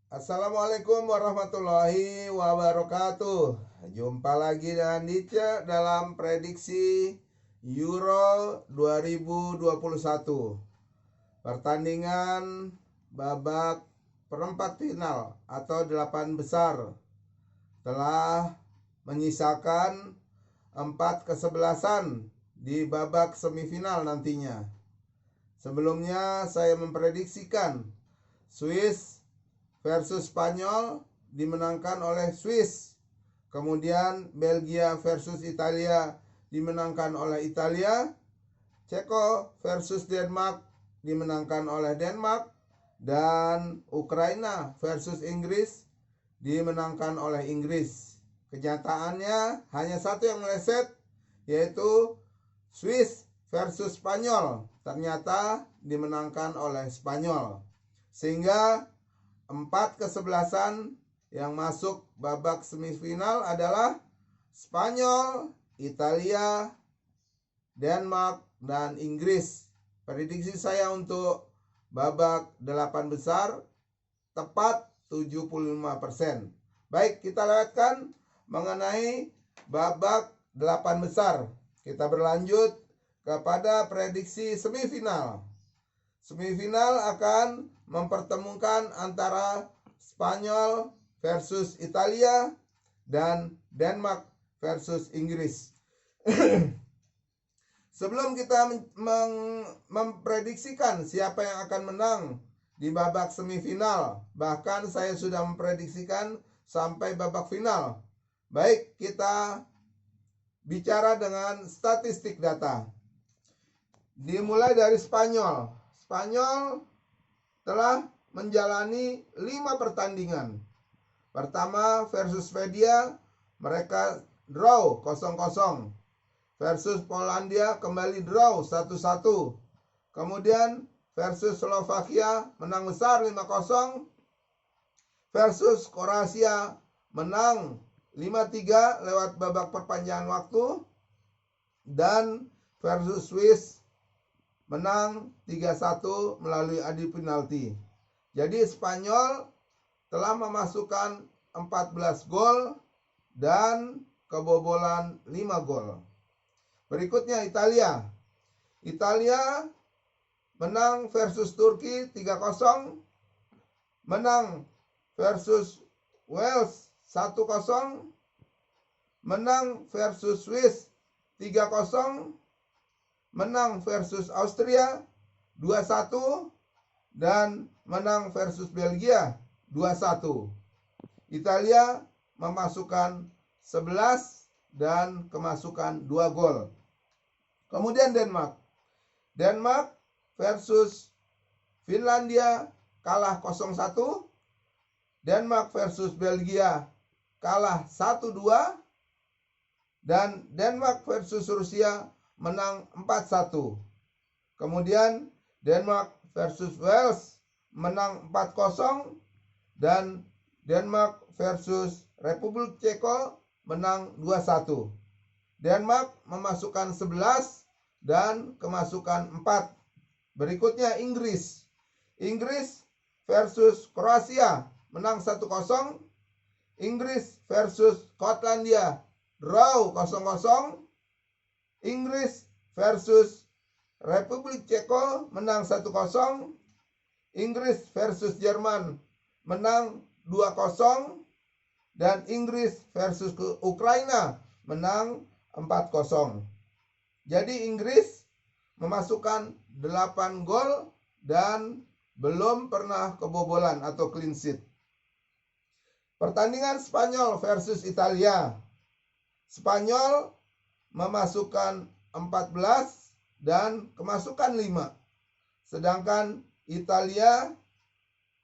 Assalamualaikum warahmatullahi wabarakatuh. Jumpa lagi dengan Dice dalam prediksi Euro 2021. Pertandingan babak perempat final atau 8 besar telah menyisakan 4 kesebelasan di babak semifinal nantinya. Sebelumnya saya memprediksikan Swiss versus Spanyol dimenangkan oleh Swiss. Kemudian Belgia versus Italia dimenangkan oleh Italia. Ceko versus Denmark dimenangkan oleh Denmark. Dan Ukraina versus Inggris dimenangkan oleh Inggris. Kenyataannya hanya satu yang meleset, yaitu Swiss versus Spanyol. Ternyata dimenangkan oleh Spanyol. Sehingga 4 kesebelasan yang masuk babak semifinal adalah Spanyol, Italia, Denmark, dan Inggris. Prediksi saya untuk babak 8 besar tepat 75%. Baik, kita lewatkan mengenai babak 8 besar. Kita berlanjut kepada prediksi semifinal. Semifinal akan mempertemukan antara Spanyol versus Italia dan Denmark versus Inggris. Sebelum kita memprediksikan siapa yang akan menang di babak semifinal, bahkan saya sudah memprediksikan sampai babak final. Baik, kita bicara dengan statistik data. Dimulai dari Spanyol. Spanyol telah menjalani 5 pertandingan. Pertama versus Swedia, mereka draw 0-0. Versus Polandia kembali draw 1-1. Kemudian versus Slovakia menang besar 5-0. Versus Kroasia menang 5-3 lewat babak perpanjangan waktu. Dan versus Swiss menang 3-1 melalui adu penalti. Jadi Spanyol telah memasukkan 14 gol dan kebobolan 5 gol. Berikutnya Italia. Italia menang versus Turki 3-0. Menang versus Wales 1-0. Menang versus Swiss 3-0. Menang versus Austria 2-1 dan menang versus Belgia 2-1. Italia memasukkan 11 dan kemasukan 2 gol. Kemudian Denmark. Denmark versus Finlandia kalah 0-1. Denmark versus Belgia kalah 1-2. Dan Denmark versus Rusia menang 4-1. Kemudian Denmark versus Wales menang 4-0 dan Denmark versus Republik Ceko menang 2-1. Denmark memasukkan 11 dan kemasukan 4. Berikutnya Inggris. Inggris versus Kroasia menang 1-0. Inggris versus Skotlandia draw 0-0. Inggris versus Republik Ceko menang 1-0. Inggris versus Jerman menang 2-0. Dan Inggris versus Ukraina menang 4-0. Jadi Inggris memasukkan 8 gol dan belum pernah kebobolan atau clean sheet. Pertandingan Spanyol versus Italia. Spanyol memasukkan 14 dan kemasukan 5. Sedangkan Italia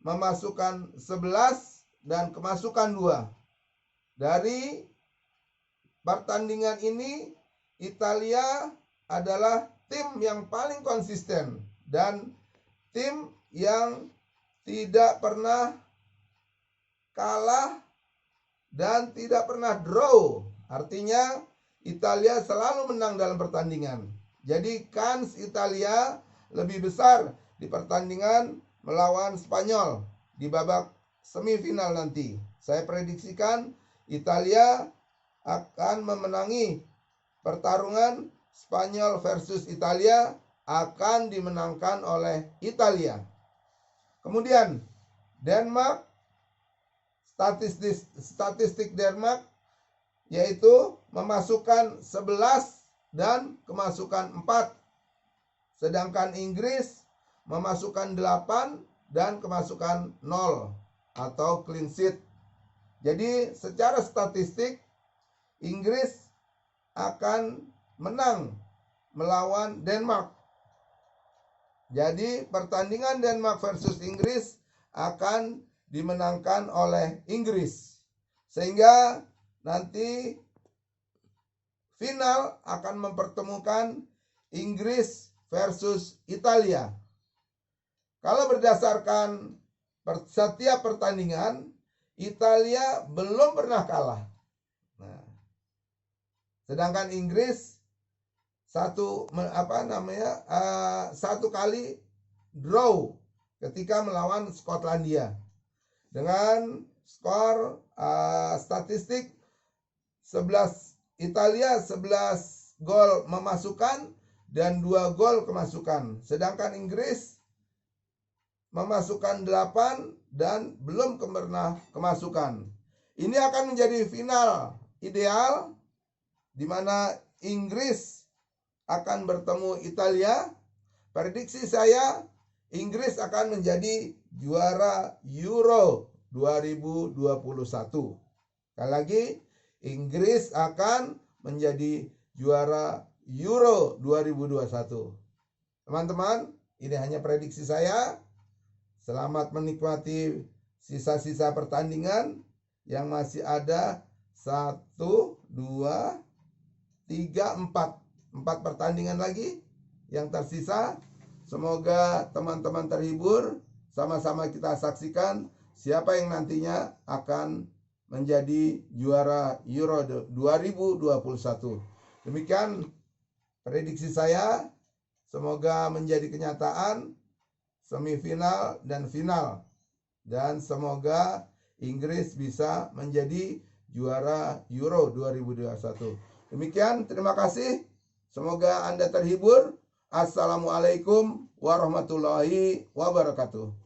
memasukkan 11 dan kemasukan 2. Dari pertandingan ini, Italia adalah tim yang paling konsisten dan tim yang tidak pernah kalah dan tidak pernah draw. Artinya Italia selalu menang dalam pertandingan. Jadi kans Italia lebih besar di pertandingan melawan Spanyol di babak semifinal nanti. Saya prediksikan Italia akan memenangi pertarungan. Spanyol versus Italia akan dimenangkan oleh Italia. Kemudian Denmark, statistik Denmark yaitu memasukkan 11 dan kemasukan 4. Sedangkan Inggris memasukkan 8 dan kemasukan 0 atau clean sheet. Jadi secara statistik Inggris akan menang melawan Denmark. Jadi pertandingan Denmark versus Inggris akan dimenangkan oleh Inggris. Sehingga nanti final akan mempertemukan Inggris versus Italia. Kalau berdasarkan setiap pertandingan, Italia belum pernah kalah. Nah, sedangkan Inggris satu kali draw ketika melawan Skotlandia dengan skor statistik 11 Italia 11 gol memasukkan dan 2 gol kemasukan. Sedangkan Inggris memasukkan 8 dan belum pernah kemasukan. Ini akan menjadi final ideal di mana Inggris akan bertemu Italia. Prediksi saya Inggris akan menjadi juara Euro 2021. Sekali lagi, Inggris akan menjadi juara Euro 2021. Teman-teman, ini hanya prediksi saya. Selamat menikmati sisa-sisa pertandingan yang masih ada 1, 2, 3, 4 pertandingan lagi yang tersisa. Semoga teman-teman terhibur. Sama-sama kita saksikan siapa yang nantinya akan menjadi juara Euro 2021. Demikian prediksi saya. Semoga menjadi kenyataan semifinal dan final. Dan semoga Inggris bisa menjadi juara Euro 2021. Demikian, terima kasih. Semoga Anda terhibur. Assalamualaikum warahmatullahi wabarakatuh.